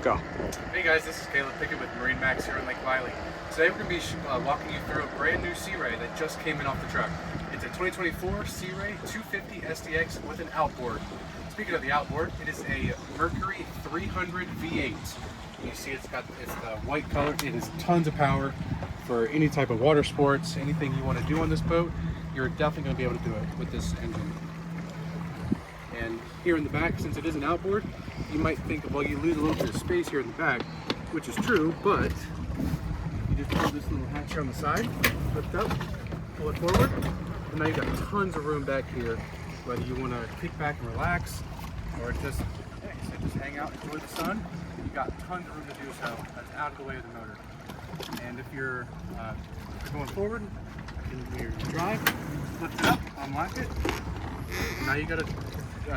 go. Hey guys, this is Caleb Pickett with MarineMax here in Lake Wylie. Today we're going to be walking you through a brand new Sea Ray that just came in off the truck. It's a 2024 Sea Ray 250 SDX with an outboard. Speaking of the outboard, it is a Mercury 300 V8. You see it's the white color. It is tons of power for any type of water sports, anything you want to do on this boat. You're definitely going to be able to do it with this engine. And here in the back, since it is an outboard, you might think, well, you lose a little bit of space here in the back, which is true, but you just pull this little hatch here on the side, lift up, pull it forward, and now you've got tons of room back here, whether you want to kick back and relax, or just hang out and enjoy the sun. You've got tons of room to do so. That's out of the way of the motor. And if you're going forward, you drive, lift it up, unlock it. Now you got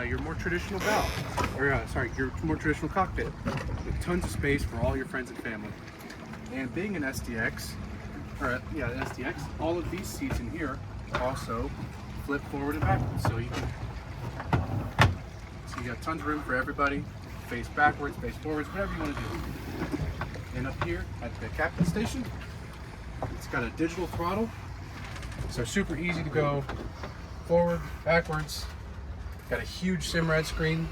your more traditional bow, or your more traditional cockpit with tons of space for all your friends and family. And being an SDX, all of these seats in here also flip forward and backwards, so you got tons of room for everybody. Face backwards, face forwards, whatever you want to do. And up here at the captain station, it's got a digital throttle, so super easy to go forward, backwards. Got a huge SIMRAD screen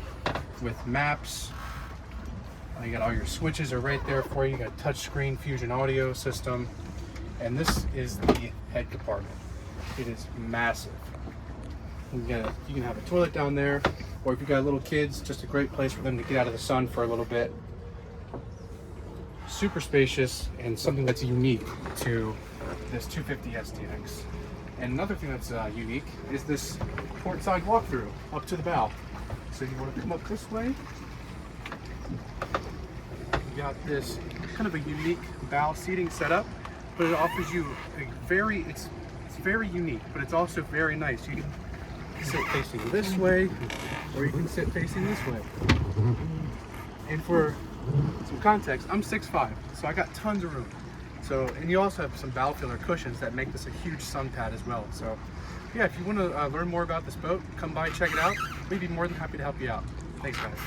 with maps. You got all your switches are right there for you. You got touch screen fusion audio system, and this is the head compartment. It is massive. You can have a toilet down there, or if you got little kids, just a great place for them to get out of the sun for a little bit. Super spacious, and something that's unique to this 250 SDX. And another thing that's unique is this port side walkthrough up to the bow. So you want to come up this way. You got this kind of a unique bow seating setup, but it offers you it's very unique, but it's also very nice. You can sit facing this way, or you can sit facing this way. And for some context, I'm 6'5", so I got tons of room. So, and you also have some bow filler cushions that make this a huge sun pad as well. So yeah, if you want to learn more about this boat, come by, check it out. We'd be more than happy to help you out. Thanks guys.